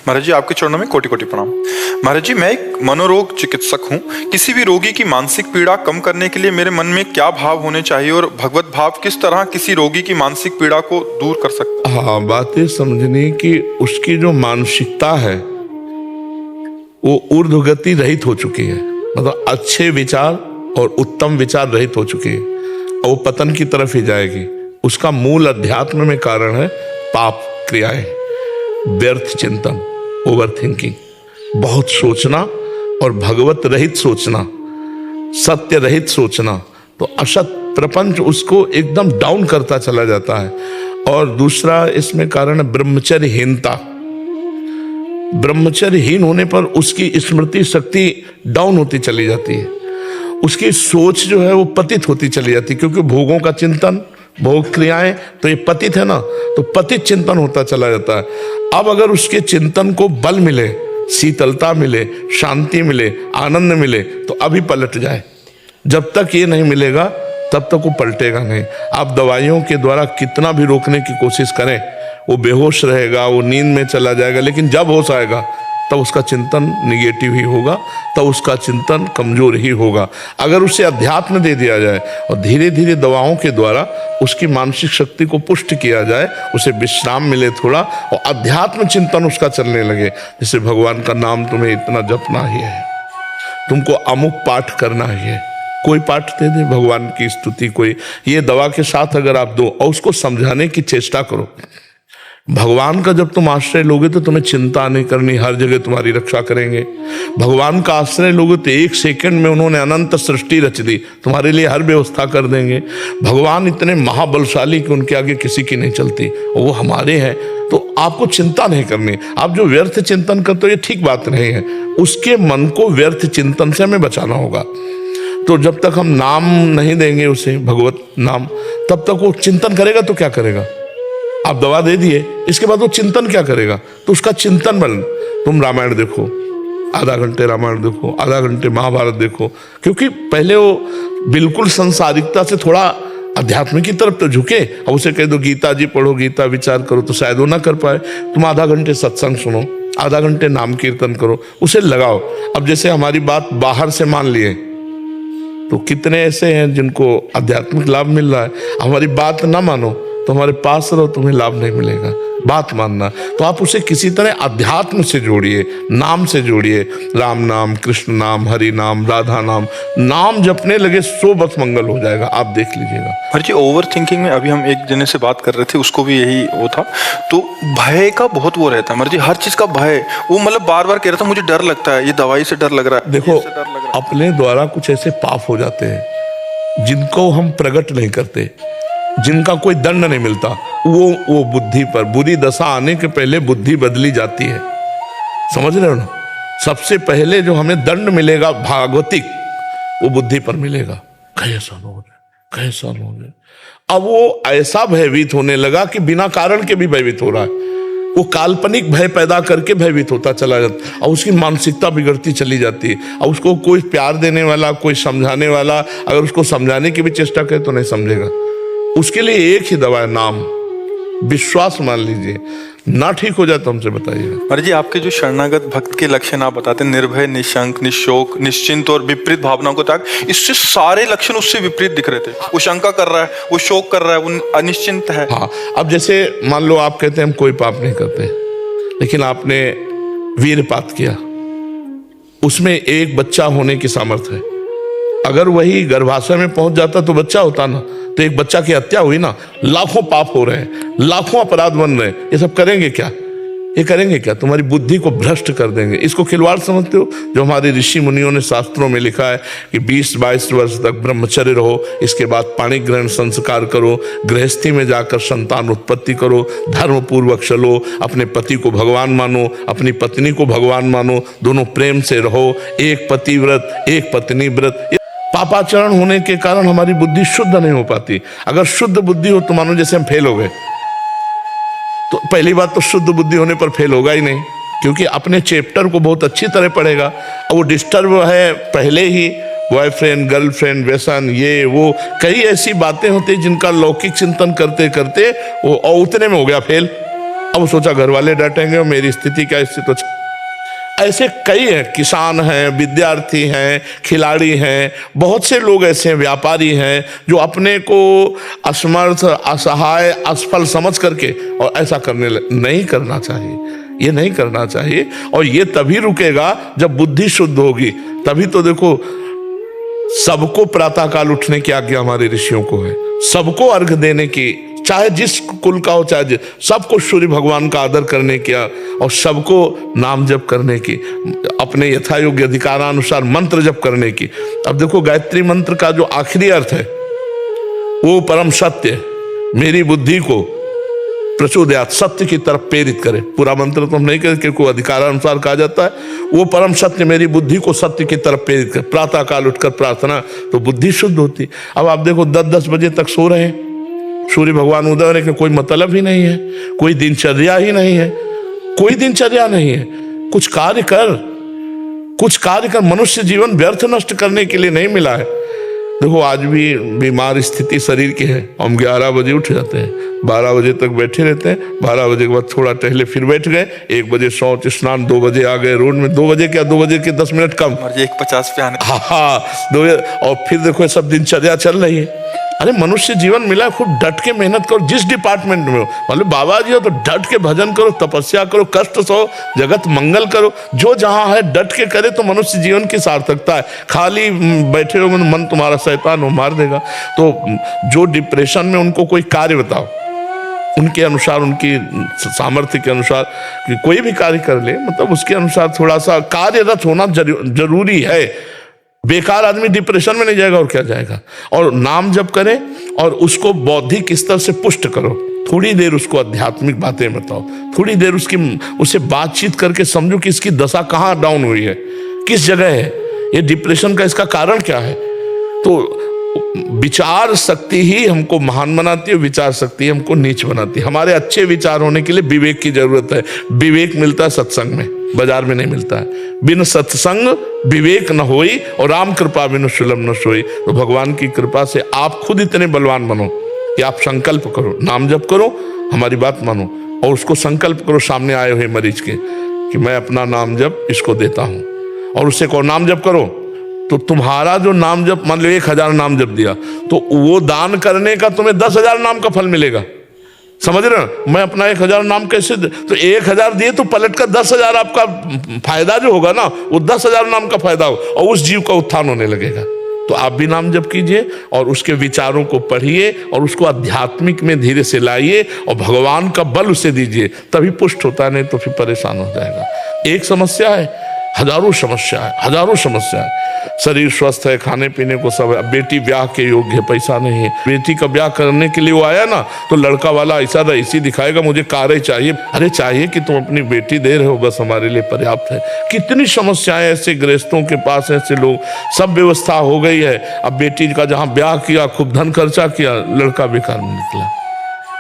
महाराज जी, आपके चरणों में कोटि कोटि प्रणाम। महाराज जी, मैं एक मनोरोग चिकित्सक हूँ। किसी भी रोगी की मानसिक पीड़ा कम करने के लिए मेरे मन में क्या भाव होने चाहिए और भगवत भाव किस तरह किसी रोगी की मानसिक पीड़ा को दूर कर सकता है? हाँ, बात ये समझनी कि उसकी जो मानसिकता है वो ऊर्ध्वगति रहित हो चुकी है, मतलब अच्छे विचार और उत्तम विचार रहित हो चुकी है और वो पतन की तरफ ही जाएगी। उसका मूल अध्यात्म में कारण है पाप क्रियाएं, व्यर्थ चिंतन, ओवर थिंकिंग, बहुत सोचना और भगवत रहित सोचना, सत्य रहित सोचना। तो असत प्रपंच उसको एकदम डाउन करता चला जाता है। और दूसरा इसमें कारण है ब्रह्मचर्यहीनता। ब्रह्मचर्यहीन होने पर उसकी स्मृति शक्ति डाउन होती चली जाती है, उसकी सोच जो है वो पतित होती चली जाती है, क्योंकि भोगों का चिंतन, भोग क्रियाएं, तो ये पतित है ना, तो पतित चिंतन होता चला जाता है। अब अगर उसके चिंतन को बल मिले, शीतलता मिले, शांति मिले, आनंद मिले, तो अभी पलट जाए। जब तक ये नहीं मिलेगा तब तक वो पलटेगा नहीं। आप दवाइयों के द्वारा कितना भी रोकने की कोशिश करें, वो बेहोश रहेगा, वो नींद में चला जाएगा, लेकिन जब होश आएगा तब उसका चिंतन निगेटिव ही होगा, तब उसका चिंतन कमजोर ही होगा। अगर उसे अध्यात्म दे दिया जाए और धीरे धीरे दवाओं के द्वारा उसकी मानसिक शक्ति को पुष्ट किया जाए, उसे विश्राम मिले थोड़ा और अध्यात्म चिंतन उसका चलने लगे, जैसे भगवान का नाम तुम्हें इतना जपना ही है, तुमको अमुक पाठ करना ही है, कोई पाठ दे दे भगवान की स्तुति, कोई ये दवा के साथ अगर आप दो और उसको समझाने की चेष्टा करो। भगवान का जब तुम आश्रय लोगे तो तुम्हें चिंता नहीं करनी, हर जगह तुम्हारी रक्षा करेंगे। भगवान का आश्रय लोगे तो एक सेकंड में उन्होंने अनंत सृष्टि रच दी, तुम्हारे लिए हर व्यवस्था कर देंगे। भगवान इतने महाबलशाली कि उनके आगे किसी की नहीं चलती, और वो हमारे हैं, तो आपको चिंता नहीं करनी। आप जो व्यर्थ चिंतन करते हो ये ठीक बात नहीं है, उसके मन को व्यर्थ चिंतन से हमें बचाना होगा। तो जब तक हम नाम नहीं देंगे उसे, भगवत नाम, तब तक वो चिंतन करेगा तो क्या करेगा? आप दवा दे दिए, इसके बाद वो चिंतन क्या करेगा? तो उसका चिंतन बन, तुम रामायण देखो, आधा घंटे रामायण देखो, आधा घंटे महाभारत देखो, क्योंकि पहले वो बिल्कुल संसारिकता से थोड़ा अध्यात्म की तरफ तो झुके। अब उसे कह दो गीता जी पढ़ो, गीता विचार करो, तो शायद वो ना कर पाए। तुम आधा घंटे सत्संग सुनो, आधा घंटे नाम कीर्तन करो, उसे लगाओ। अब जैसे हमारी बात बाहर से मान लिए, तो कितने ऐसे हैं जिनको आध्यात्मिक लाभ मिल रहा है। हमारी बात ना मानो तो हमारे पास रहो, तुम्हें लाभ नहीं मिलेगा। बात मानना, तो आप उसे किसी तरह अध्यात्म से जोड़िए, नाम से जोड़िए। राम नाम, कृष्ण नाम, हरि नाम, राधा नाम, नाम जपने लगे सो बस मंगल हो जाएगा, आप देख लीजिएगा। महाराज जी, ओवर थिंकिंग में अभी हम एक जने से बात कर रहे थे, उसको भी यही वो था, तो भय का बहुत वो रहता है महाराज जी, हर चीज का भय। वो मतलब बार बार कह रहा था मुझे डर लगता है, ये दवाई से डर लग रहा है। देखो, अपने द्वारा कुछ ऐसे पाप हो जाते हैं जिनको हम प्रकट नहीं करते, जिनका कोई दंड नहीं मिलता, वो बुद्धि पर, बुरी दशा आने के पहले बुद्धि बदली जाती है। समझ रहे हो ना? सबसे पहले जो हमें दंड मिलेगा भागवतिक, वो बुद्धि पर मिलेगा। कैसा हो गया, कैसा हो गया। अब वो ऐसा भयभीत होने लगा कि बिना कारण के भी भयभीत हो रहा है। वो काल्पनिक भय पैदा करके भयभीत होता चला जाता है और उसकी मानसिकता बिगड़ती चली जाती है। और उसको कोई प्यार देने वाला, कोई समझाने वाला, अगर उसको समझाने की भी चेष्टा करे तो नहीं समझेगा। उसके लिए एक ही दवा है, नाम। विश्वास मान लीजिए, ना ठीक हो जाए तो हमसे बताइएगा। महाराज जी, आपके जो शरणागत भक्त के लक्षण आप बताते हैं, निर्भय, निशंक, निशोक, निश्चिंत और विपरीत भावनाओं को त्याग, इससे सारे लक्षण उससे विपरीत दिख रहे थे। वो शंका कर रहा है, वो शोक कर रहा है, वो अनिश्चिंत है। हाँ, अब जैसे मान लो आप कहते हैं हम कोई पाप नहीं करते, लेकिन आपने वीरपात किया, उसमें एक बच्चा होने की सामर्थ्य है। अगर वही गर्भाशय में पहुंच जाता तो बच्चा होता ना, तो एक बच्चा की हत्या हुई ना। लाखों पाप हो रहे हैं, लाखों अपराध बन रहे हैं, ये सब करेंगे क्या? ये करेंगे क्या? तुम्हारी बुद्धि को भ्रष्ट कर देंगे। इसको खिलवाड़ समझते हो? जो हमारे ऋषि मुनियों ने शास्त्रों में लिखा है कि 20-22 वर्ष तक ब्रह्मचर्य रहो, इसके बाद पाणी ग्रहण संस्कार करो, गृहस्थी में जाकर संतान उत्पत्ति करो, धर्म पूर्वक चलो, अपने पति को भगवान मानो, अपनी पत्नी को भगवान मानो, दोनों प्रेम से रहो, एक पति व्रत, एक पत्नी व्रत। पापाचरण होने के कारण हमारी बुद्धि शुद्ध नहीं हो पाती। अगर शुद्ध बुद्धि हो तो मानो जैसे हम फेल हो गए, तो पहली बात तो शुद्ध बुद्धि होने पर फेल होगा ही नहीं, क्योंकि अपने चैप्टर को बहुत अच्छी तरह पढ़ेगा। और वो डिस्टर्ब है पहले ही, बॉयफ्रेंड, गर्लफ्रेंड, व्यसन, ये वो कई ऐसी बातें होती जिनका लौकिक चिंतन करते करते वो और उतने में हो गया फेल। अब सोचा घर वाले डांटेंगे और मेरी स्थिति क्या, इससे तो ऐसे कई हैं, किसान हैं, विद्यार्थी हैं, खिलाड़ी हैं, बहुत से लोग ऐसे हैं, व्यापारी हैं जो अपने को असमर्थ, असहाय, असफल समझ करके और ऐसा नहीं करना चाहिए, ये नहीं करना चाहिए। और ये तभी रुकेगा जब बुद्धि शुद्ध होगी। तभी तो देखो सबको प्रातःकाल उठने की आज्ञा हमारे ऋषियों को है, सबको अर्घ देने की, चाहे जिस कुल का हो, चाहे सबको सूर्य भगवान का आदर करने की और सबको नाम जप करने की, अपने यथायोग्य अधिकारानुसार मंत्र जप करने की। अब देखो गायत्री मंत्र का जो आखिरी अर्थ है वो परम सत्य मेरी बुद्धि को प्रचोदयात, सत्य की तरफ प्रेरित करे। पूरा मंत्र तो हम नहीं कहते क्योंकि अधिकारानुसार कहा जाता है, वो परम सत्य मेरी बुद्धि को सत्य की तरफ प्रेरित करे। प्रातः काल उठकर प्रार्थना तो बुद्धि शुद्ध होती। अब आप देखो 10-10 बजे तक सो रहे हैं, सूर्य भगवान उदय होने का कोई मतलब ही नहीं है, कोई दिनचर्या ही नहीं है, कोई दिनचर्या नहीं है। कुछ कार्य कर, मनुष्य जीवन व्यर्थ नष्ट करने के लिए नहीं मिला है। देखो आज भी बीमार स्थिति शरीर की है, हम 11 बजे उठ जाते हैं, 12 बजे तक बैठे रहते हैं, 12 बजे के बाद थोड़ा टहले फिर बैठ गए, 1 बजे शौच स्नान, 2 बजे आ गए रोड में, 2 बजे क्या, 2 बजे के 10 मिनट कम, 1:50 पे आने। हाँ 2 बजे, और फिर देखो ये सब दिनचर्या चल रही है। अरे मनुष्य जीवन मिला, खूब डट के मेहनत करो, जिस डिपार्टमेंट में हो। मतलब बाबा जी हो तो डट के भजन करो, तपस्या करो, कष्ट सहो, जगत मंगल करो, जो जहां है डट के करे तो मनुष्य जीवन की सार्थकता है। खाली बैठे रहो, मन तुम्हारा शैतान हो मार देगा। तो जो डिप्रेशन में, उनको कोई कार्य बताओ, उनके अनुसार, उनकी सामर्थ्य के अनुसार कोई भी कार्य कर ले, मतलब उसके अनुसार थोड़ा सा कार्यरत होना जरूरी है। बेकार आदमी डिप्रेशन में नहीं जाएगा और क्या जाएगा। और नाम जप करें और उसको बौद्धिक स्तर से पुष्ट करो, थोड़ी देर उसको आध्यात्मिक बातें बताओ, थोड़ी देर उससे बातचीत करके समझो कि इसकी दशा कहाँ डाउन हुई है, किस जगह है, ये डिप्रेशन का इसका कारण क्या है। तो विचार शक्ति ही हमको महान बनाती है, विचार शक्ति हमको नीच बनाती है। हमारे अच्छे विचार होने के लिए विवेक की जरूरत है। विवेक मिलता है सत्संग में, बाजार में नहीं मिलता है। बिन सत्संग विवेक न होई और राम कृपा बिन सुलभ न सोई। तो भगवान की कृपा से आप खुद इतने बलवान बनो कि आप संकल्प करो, नाम जप करो, हमारी बात मानो और उसको संकल्प करो सामने आए हुए मरीज के कि मैं अपना नाम जप इसको देता हूं, और उससे कहो नाम जप करो। तो तुम्हारा जो नाम जप, मान लो 1000 नाम जप दिया, तो वो दान करने का तुम्हें 10,000 नाम का फल मिलेगा। समझ रहे हो, मैं अपना 1000 नाम कैसे दे? तो 1000 दिए तो पलट कर 10,000 आपका फायदा जो होगा ना, वो 10,000 नाम का फायदा होगा और उस जीव का उत्थान होने लगेगा। तो आप भी नाम जप कीजिए और उसके विचारों को पढ़िए और उसको आध्यात्मिक में धीरे से लाइए और भगवान का बल उसे दीजिए, तभी पुष्ट होता है, नहीं तो फिर परेशान हो जाएगा। एक समस्या है, हजारों समस्या है, हजारों समस्या है। शरीर स्वस्थ है, खाने पीने को सब है, बेटी ब्याह के योग्य है, पैसा नहीं है। बेटी का ब्याह करने के लिए वो आया ना, तो लड़का वाला ऐसा रईसी दिखाएगा, मुझे कारें चाहिए। अरे चाहिए कि तुम अपनी बेटी दे रहे हो, बस हमारे लिए पर्याप्त है। कितनी समस्याएं ऐसे गृहस्थों के पास, ऐसे लोग, सब व्यवस्था हो गई है। अब बेटी का जहां ब्याह किया, खूब धन खर्चा किया, लड़का बेकार में निकला।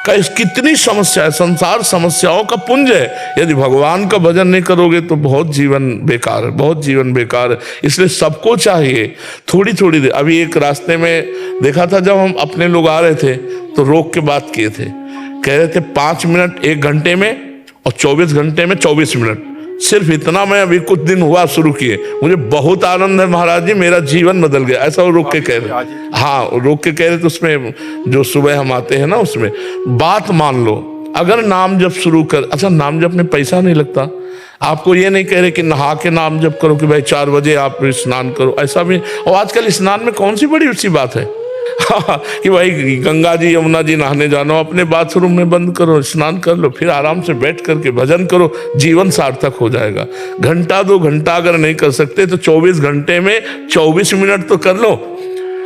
कितनी समस्या है, संसार समस्याओं का पुंज है। यदि भगवान का भजन नहीं करोगे तो बहुत जीवन बेकार है, बहुत जीवन बेकार है। इसलिए सबको चाहिए थोड़ी थोड़ी देर। अभी एक रास्ते में देखा था, जब हम अपने लोग आ रहे थे तो रोक के बात किए थे, कह रहे थे 5 मिनट 1 घंटे में और 24 घंटे में 24 मिनट। सिर्फ इतना मैं अभी कुछ दिन हुआ शुरू किए, मुझे बहुत आनंद है महाराज जी, मेरा जीवन बदल गया। ऐसा वो रोक के कह रहे, हाँ रोक के कह रहे। तो उसमें जो सुबह हम आते हैं ना, उसमें बात मान लो, अगर नाम जप शुरू कर, अच्छा नाम जप में पैसा नहीं लगता। आपको ये नहीं कह रहे कि नहा के नाम जप करो कि भाई 4 बजे आप स्नान करो, ऐसा भी। और आजकल स्नान में कौन सी बड़ी ऊंची बात है कि भाई गंगा जी यमुना जी नहाने जाना, अपने बाथरूम में बंद करो, स्नान कर लो, फिर आराम से बैठ करके भजन करो, जीवन सार्थक हो जाएगा। घंटा 2 घंटा अगर नहीं कर सकते तो 24 घंटे में 24 मिनट तो कर लो।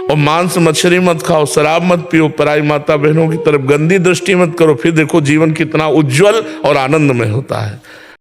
और मांस मछली मत खाओ, शराब मत पियो, पराई माता बहनों की तरफ गंदी दृष्टि मत करो, फिर देखो जीवन कितना उज्जवल और आनंदमय होता है।